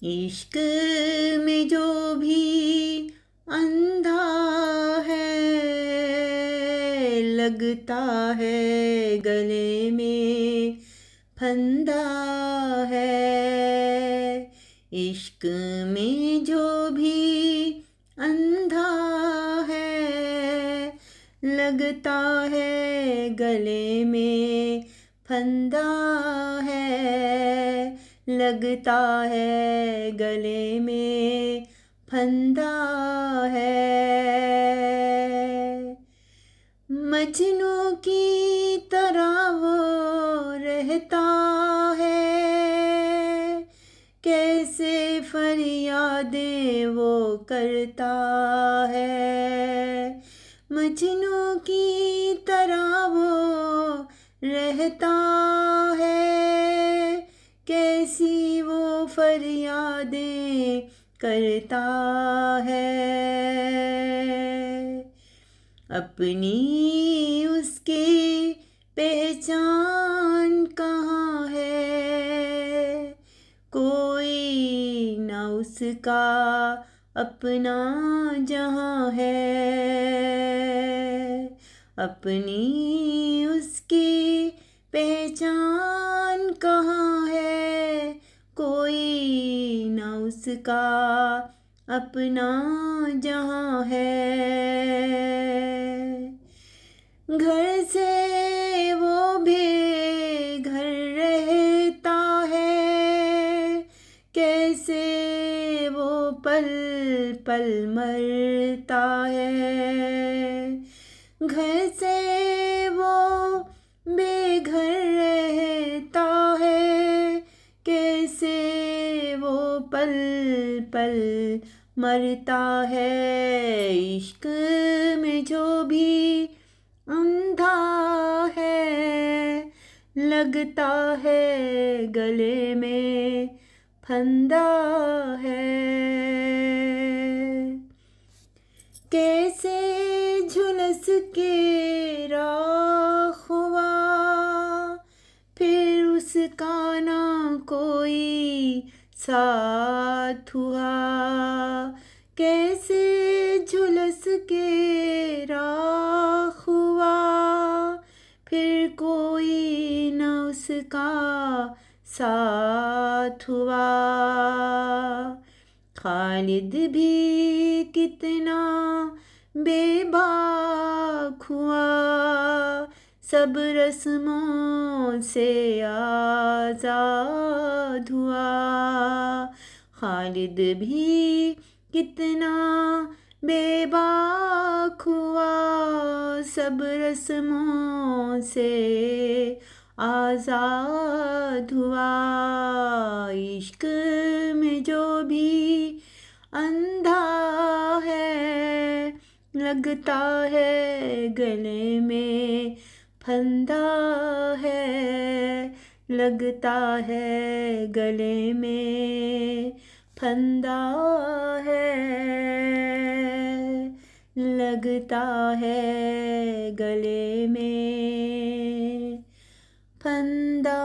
इश्क में जो भी अंधा है, लगता है गले में फंदा है। इश्क में जो भी अंधा है, लगता है गले में फंदा है। लगता है गले में फंदा है। मजनू की तरह वो रहता है, कैसे फरियादें वो करता है। मजनू की तरह वो रहता है, कैसी वो फरियादें करता है। अपनी उसकी पहचान कहाँ है, कोई न उसका अपना जहाँ है। अपनी उसकी पहचान कहाँ है, कोई न उसका अपना जहाँ है। घर से वो बेघर रहता है, कैसे वो पल पल मरता है। घर से वो बेघर रहता है, कैसे वो पल पल मरता है। इश्क में जो भी अंधा है, लगता है गले में फंदा है। कैसे झुलस के राख हुआ, फिर उसका ना कोई साथ हुआ। कैसे झुलस के राख हुआ, फिर कोई न उसका साथ हुआ। खालिद भी कितना बेबाक हुआ, सब रस्मों से आज़ाद हुआ। खालिद भी कितना बेबाक हुआ, सब रस्मों से आज़ाद हुआ। इश्क में जो भी अंधा है, लगता है गले में फंदा है। लगता है गले में फंदा है। लगता है गले में फंदा